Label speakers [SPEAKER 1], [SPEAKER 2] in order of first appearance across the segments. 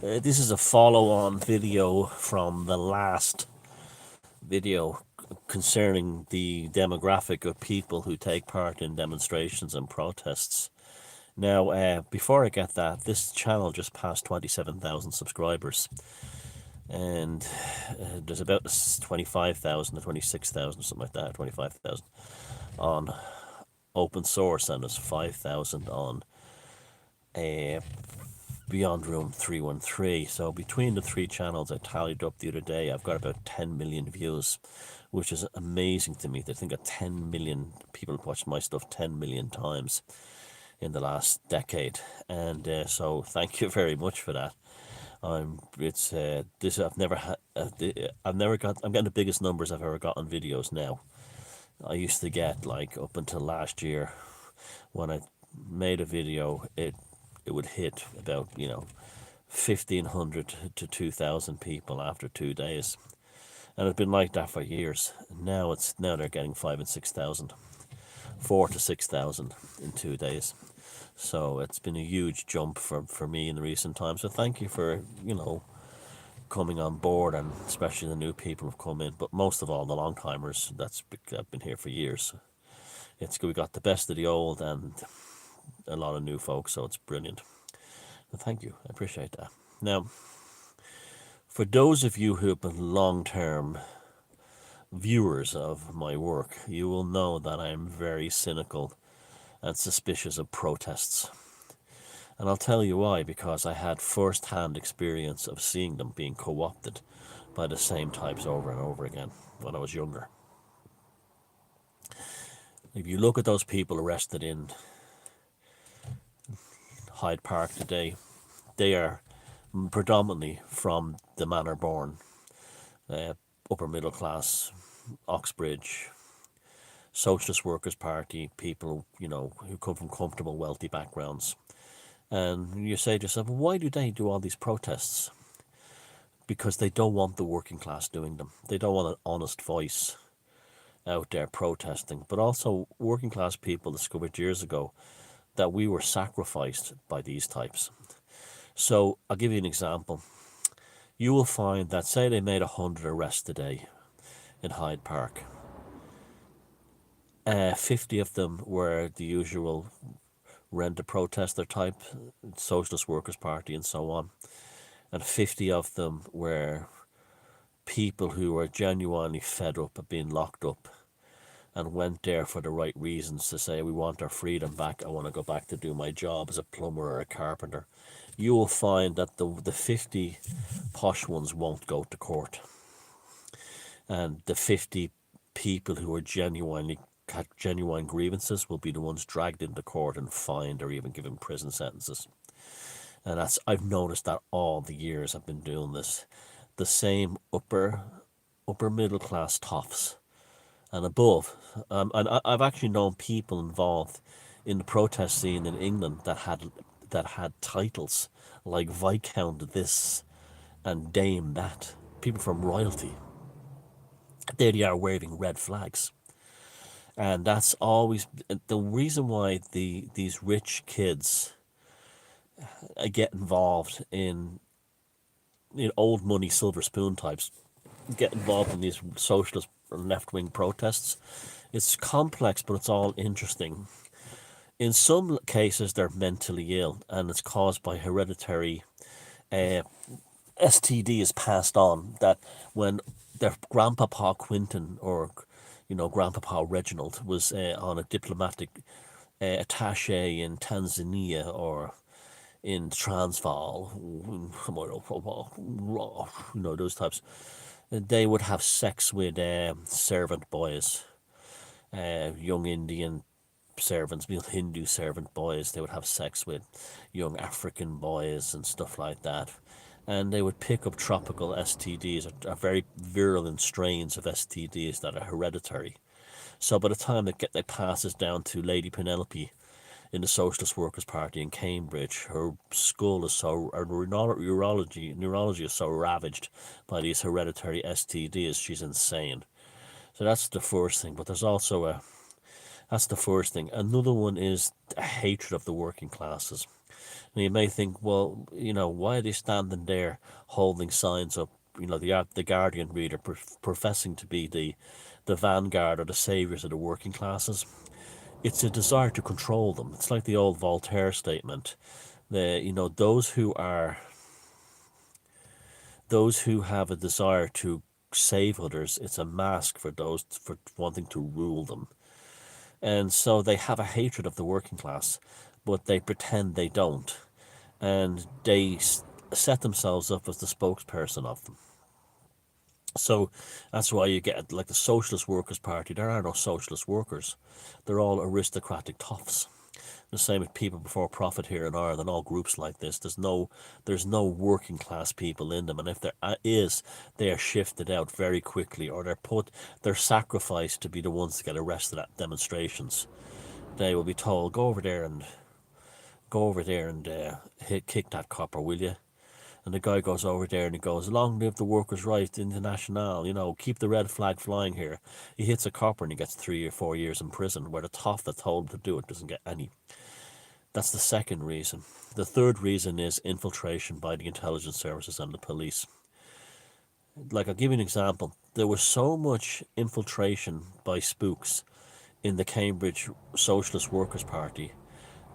[SPEAKER 1] This is a follow-on video from the last video concerning the demographic of people who take part in demonstrations and protests. Now, before I get that, this channel just passed 27,000 subscribers, and there's about 25,000 or 26,000 or something like that, 25,000 on open source, and there's 5,000 on uh, Beyond Room 313. So between the three channels I tallied up the other day, I've got about 10 million views, which is amazing to me. I think that 10 million people watched my stuff 10 million times in the last decade, and so thank you very much for that. It's this I've never had. I'm getting the biggest numbers I've ever got on videos now. I used to get, like, up until last year, when I made a video, it would hit about 1,500 to 2,000 people after 2 days, and it's been like that for years. Now they're getting 5 and 6,000, 4 to 6,000 in 2 days. So it's been a huge jump for me in the recent times. So thank you for coming on board, and especially the new people who've come in. But most of all, the long timers that's have been here for years. It's we got the best of the old and a lot of new folks, so it's brilliant. And thank you, I appreciate that. Now, for those of you who have been long-term viewers of my work, you will know that I am very cynical and suspicious of protests. And I'll tell you why, because I had first-hand experience of seeing them being co-opted by the same types over and over again when I was younger. If you look at those people arrested in Hyde Park today, they are predominantly from the manor born, upper middle class, Oxbridge, Socialist Workers' Party people, who come from comfortable, wealthy backgrounds. And you say to yourself, well, why do they do all these protests? Because they don't want the working class doing them. They don't want an honest voice out there protesting. But also, working class people discovered years ago that we were sacrificed by these types. So I'll give you an example. You will find that, say they made 100 arrests today in Hyde Park. 50 of them were the usual rent-a-protester type, Socialist Workers' Party and so on. And 50 of them were people who were genuinely fed up of being locked up and went there for the right reasons, to say, we want our freedom back, I want to go back to do my job as a plumber or a carpenter. You will find that the 50 posh ones won't go to court. And the 50 people who are had genuine grievances will be the ones dragged into court and fined or even given prison sentences. And I've noticed that all the years I've been doing this. The same upper middle class toffs and above. And I've actually known people involved in the protest scene in England that had titles like Viscount this and Dame that. People from royalty. There they are waving red flags. And that's always the reason why these rich kids get involved in old money silver spoon types, get involved in these socialist left-wing protests. It's complex, but it's all interesting. In some cases, they're mentally ill, and it's caused by hereditary STD is passed on. That when their grandpapa Quinton or grandpapa Reginald was on a diplomatic attaché in Tanzania or in Transvaal, those types, they would have sex with servant boys, young Indian servants, Hindu servant boys. They would have sex with young African boys and stuff like that. And they would pick up tropical STDs, or very virulent strains of STDs that are hereditary. So by the time it passes down to Lady Penelope in the Socialist Workers' Party in Cambridge, her skull is so, her neurology is so ravaged by these hereditary STDs, she's insane. So that's the first thing. But there's also that's the first thing. Another one is a hatred of the working classes. And you may think, well, why are they standing there holding signs up? The Guardian reader professing to be the vanguard or the saviors of the working classes. It's a desire to control them. It's like the old Voltaire statement. Those who have a desire to save others, it's a mask for those for wanting to rule them. And so they have a hatred of the working class, but they pretend they don't. And they set themselves up as the spokesperson of them. So that's why you get like the Socialist Workers' Party. There are no socialist workers. They're all aristocratic toffs. The same with People Before Profit here in Ireland, all groups like this. There's no working class people in them, and if there is, they are shifted out very quickly, or they're sacrificed to be the ones to get arrested at demonstrations. They will be told, go over there and kick that copper, will you? And the guy goes over there and he goes, long live the workers' right international, keep the red flag flying here. He hits a copper and he gets 3 or 4 years in prison, where the toff that told him to do it doesn't get any. That's the second reason. The third reason is infiltration by the intelligence services and the police. Like, I'll give you an example. There was so much infiltration by spooks in the Cambridge Socialist Workers' Party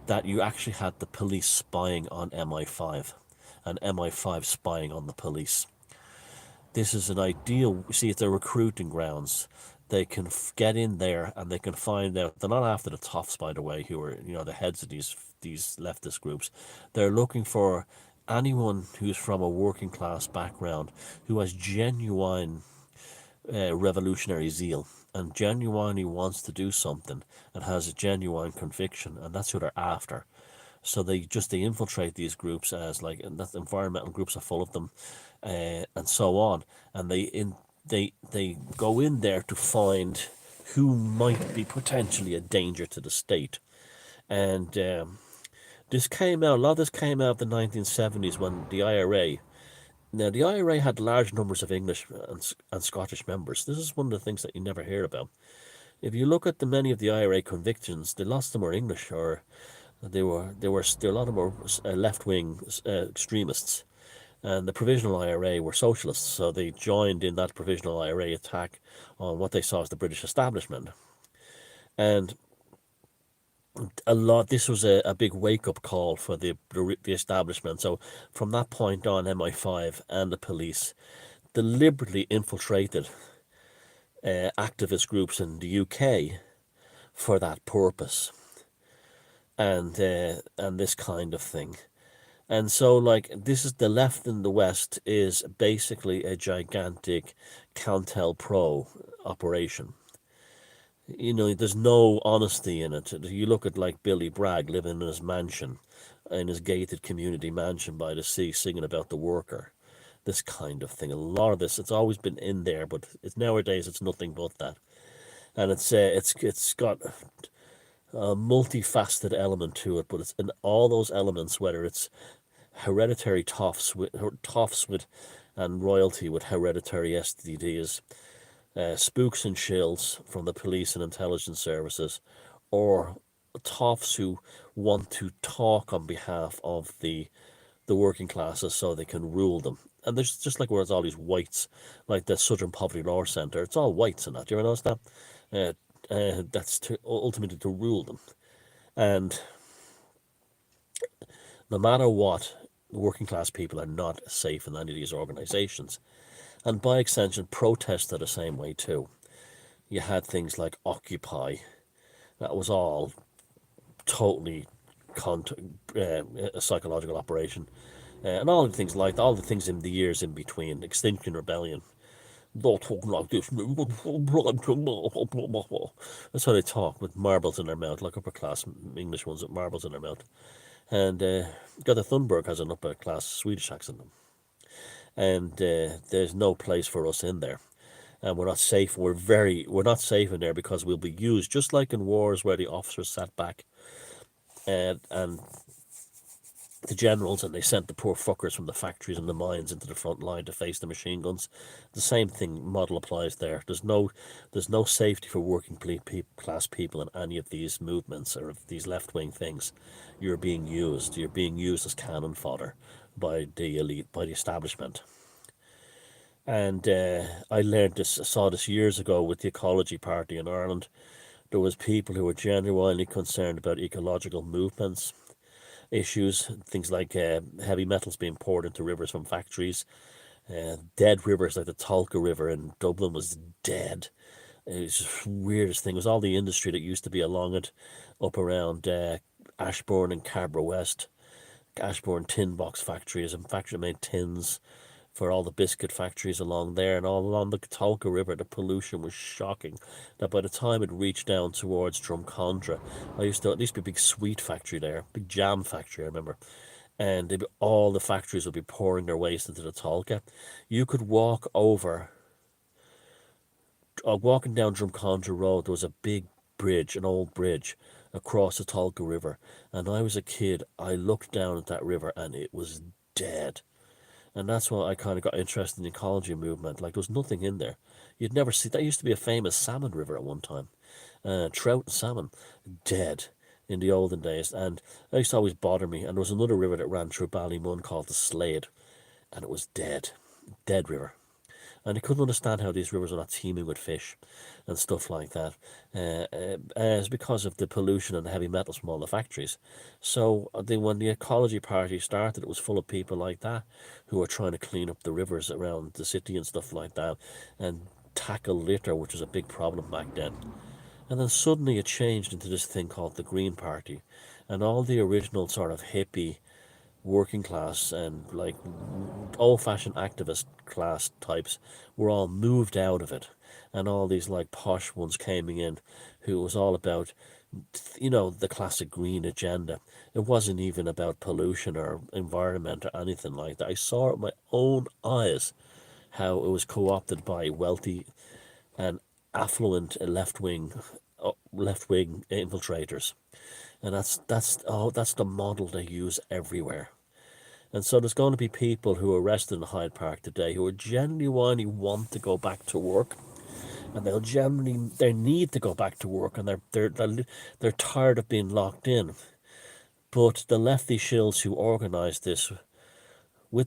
[SPEAKER 1] that you actually had the police spying on MI5 and MI5 spying on the police. This is an ideal, see, it's their recruiting grounds. They can get in there and they can find out. They're not after the toffs, by the way, who are the heads of these leftist groups. They're looking for anyone who's from a working class background, who has genuine revolutionary zeal and genuinely wants to do something and has a genuine conviction, and that's who they're after. So they infiltrate these groups, as like, and that environmental groups are full of them, and so on, and they go in there to find who might be potentially a danger to the state. And a lot of this came out in the 1970s when the IRA. Now, the IRA had large numbers of English and Scottish members. This is one of the things that you never hear about. If you look at many of the IRA convictions, they lost them were English, or they were a lot of them were left-wing extremists. And the Provisional IRA were socialists, so they joined in that Provisional IRA attack on what they saw as the British establishment. And this was a big wake-up call for the establishment. So from that point on, MI5 and the police deliberately infiltrated activist groups in the UK for that purpose, and this kind of thing. And so, like, this is the left in the West is basically a gigantic COINTELPRO operation. There's no honesty in it. You look at, like, Billy Bragg living in his mansion, in his gated community mansion by the sea, singing about the worker. This kind of thing. A lot of this, it's always been in there, but nowadays it's nothing but that. And it's got a multifaceted element to it, but it's in all those elements, whether it's hereditary toffs and royalty with hereditary STDs, spooks and shills from the police and intelligence services, or toffs who want to talk on behalf of the working classes so they can rule them. And there's just like where it's all these whites, like the Southern Poverty Law Centre, it's all whites in that. Do you ever notice that? That's ultimately to rule them. And no matter what, working class people are not safe in any of these organisations. And by extension, protests are the same way too. You had things like Occupy. That was all totally a psychological operation. And all the things in the years in between. Extinction Rebellion. Don't talk like this. That's how they talk, with marbles in their mouth, like upper class English ones with marbles in their mouth. And Greta Thunberg has an upper class Swedish accent. And there's no place for us in there. And we're not safe. We're not safe in there because we'll be used, just like in wars where the officers sat back and the generals, and they sent the poor fuckers from the factories and the mines into the front line to face the machine guns. The same thing model applies there. There's no safety for working class people in any of these movements or these left wing things. You're being used. You're being used as cannon fodder by the elite, by the establishment. And I learned this, I saw this years ago with the Ecology Party in Ireland. There was people who were genuinely concerned about ecological movements, issues, things like heavy metals being poured into rivers from factories, dead rivers like the Tolka River in Dublin was dead. It was just the weirdest thing. It was all the industry that used to be along it, up around Ashbourne and Cabra West. Ashbourne tin box factories and factory made tins for all the biscuit factories along there, and all along the Tolka River. The pollution was shocking. That by the time it reached down towards Drumcondra, there used to be a big sweet factory there, big jam factory, I remember. And all the factories would be pouring their waste into the Tolka. You could walk over, walking down Drumcondra Road, there was a big bridge, an old bridge, across the Tolka River. And I was a kid, I looked down at that river and it was dead. And that's why I kind of got interested in the ecology movement. Like, there was nothing in there. You'd never see, that used to be a famous salmon river at one time. Trout and salmon, dead in the olden days. And that used to always bother me. And there was another river that ran through Ballymun called the Slade, and it was dead. Dead river. And I couldn't understand how these rivers are not teeming with fish and stuff like that. It's because of the pollution and the heavy metals from all the factories. So when the Ecology Party started, it was full of people like that who were trying to clean up the rivers around the city and stuff like that, and tackle litter, which was a big problem back then. And then suddenly it changed into this thing called the Green Party, and all the original sort of hippie working class and like old-fashioned activist class types were all moved out of it, and all these like posh ones came in who was all about, the classic green agenda. It wasn't even about pollution or environment or anything like that. I saw it with my own eyes how it was co-opted by wealthy and affluent left-wing infiltrators. And that's the model they use everywhere. And so there's going to be people who are arrested in Hyde Park today who are genuinely want to go back to work, and they need to go back to work, and they're tired of being locked in. But the lefty shills who organised this,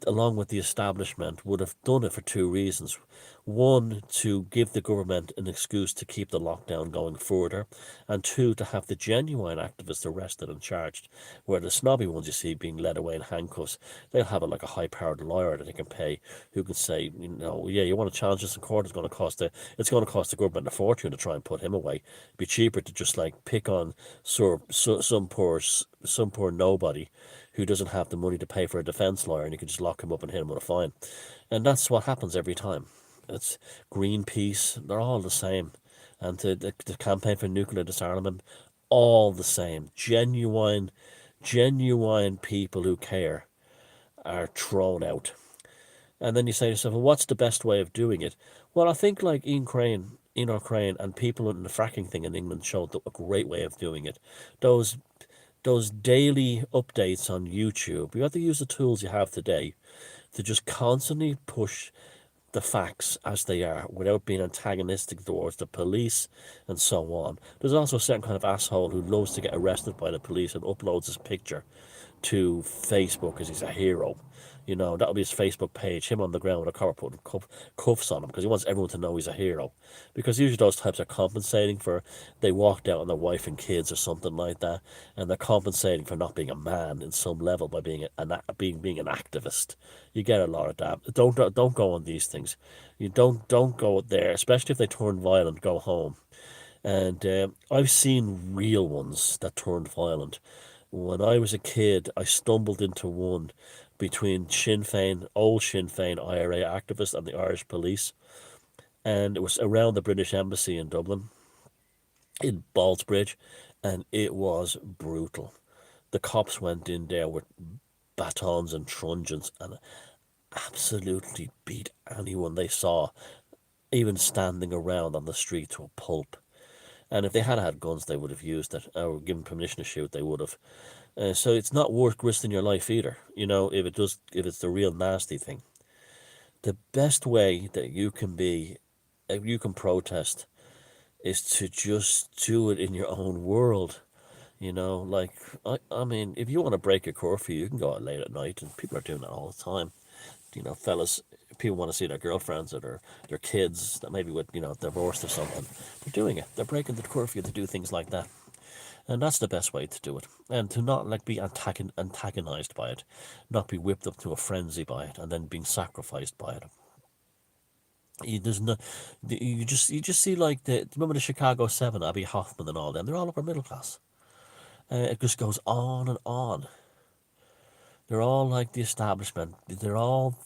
[SPEAKER 1] along with the establishment, would have done it for two reasons. One, to give the government an excuse to keep the lockdown going further, and two, to have the genuine activists arrested and charged, where the snobby ones you see being led away in handcuffs, they'll have like a high-powered lawyer that they can pay, who can say, yeah, you want to challenge this in court, it's going to cost the government a fortune to try and put him away. It'd be cheaper to just like pick on some poor nobody who doesn't have the money to pay for a defence lawyer, and you can just lock him up and hit him with a fine. And that's what happens every time. It's Greenpeace, they're all the same. And the campaign for nuclear disarmament, all the same. Genuine people who care are thrown out. And then you say to yourself, well, what's the best way of doing it? Well, I think like Ian Crane and people in the fracking thing in England showed a great way of doing it. Those daily updates on YouTube, you have to use the tools you have today to just constantly push the facts as they are without being antagonistic towards the police and so on. There's also a certain kind of asshole who loves to get arrested by the police and uploads his picture to Facebook as he's a hero. That'll be his Facebook page, him on the ground with a collar putting cuffs on him because he wants everyone to know he's a hero. Because usually those types are compensating for, they walked out on their wife and kids or something like that, and they're compensating for not being a man in some level by being an activist. You get a lot of that. Don't go on these things. You don't go there, especially if they turn violent. Go home. And I've seen real ones that turned violent. When I was a kid, I stumbled into one between old Sinn Féin IRA activists and the Irish police. And it was around the British Embassy in Dublin, in Ballsbridge, and it was brutal. The cops went in there with batons and truncheons and absolutely beat anyone they saw, even standing around on the street, to a pulp. And if they had guns, they would have used it, or given permission to shoot, they would have. So it's not worth risking your life either. You know, if it's the real nasty thing. The best way that you can protest is to just do it in your own world. You know, like I mean, if you want to break a curfew, you can go out late at night, and people are doing that all the time. You know, fellas, people want to see their girlfriends or their kids that maybe with divorced or something. They're doing it. They're breaking the curfew to do things like that, and that's the best way to do it. And to not like be antagonized by it, not be whipped up to a frenzy by it, and then being sacrificed by it. There's no, you just see like remember the Chicago Seven, Abby Hoffman and all them. They're all upper middle class. It just goes on and on. They're all like the establishment. They're all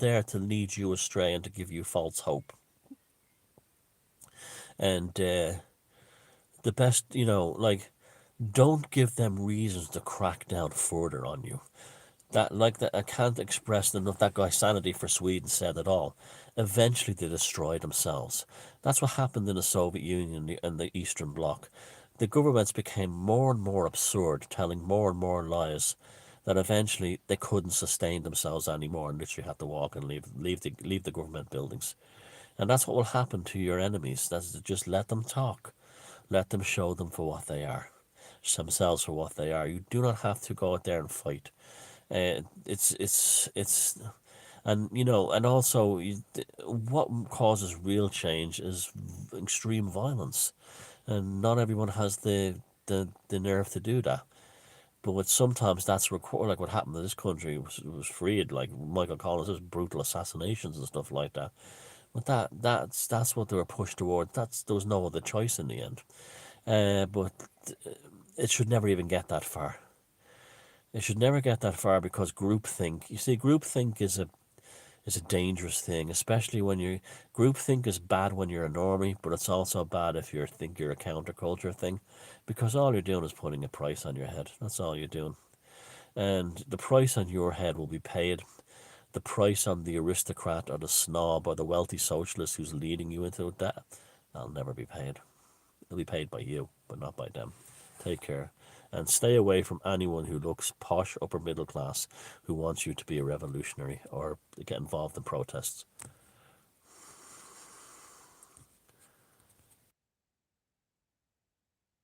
[SPEAKER 1] there to lead you astray and to give you false hope. And the best, like, don't give them reasons to crack down further on you. That I can't express enough. That guy Sanity for Sweden said it all. Eventually, they destroy themselves. That's what happened in the Soviet Union and the Eastern Bloc. The governments became more and more absurd, telling more and more lies, that eventually they couldn't sustain themselves anymore and literally had to walk and leave the government buildings. And that's what will happen to your enemies. That's to just let them talk, let them show them for what they are, themselves for what they are. You do not have to go out there and fight. It's and and also what causes real change is extreme violence, and not everyone has the nerve to do that. But sometimes that's required, like what happened in this country was freed, like Michael Collins, there's brutal assassinations and stuff like that. But that's what they were pushed toward. There was no other choice in the end. But it should never even get that far. It should never get that far because groupthink. You see, groupthink is a dangerous thing, especially when you groupthink is bad when you're a normie, but it's also bad if you think you're a counterculture thing, because all you're doing is putting a price on your head. That's all you're doing, and the price on your head will be paid. The price on the aristocrat or the snob or the wealthy socialist who's leading you into that, that'll never be paid. It'll be paid by you, but not by them. Take care. And stay away from anyone who looks posh upper middle class who wants you to be a revolutionary or get involved in protests.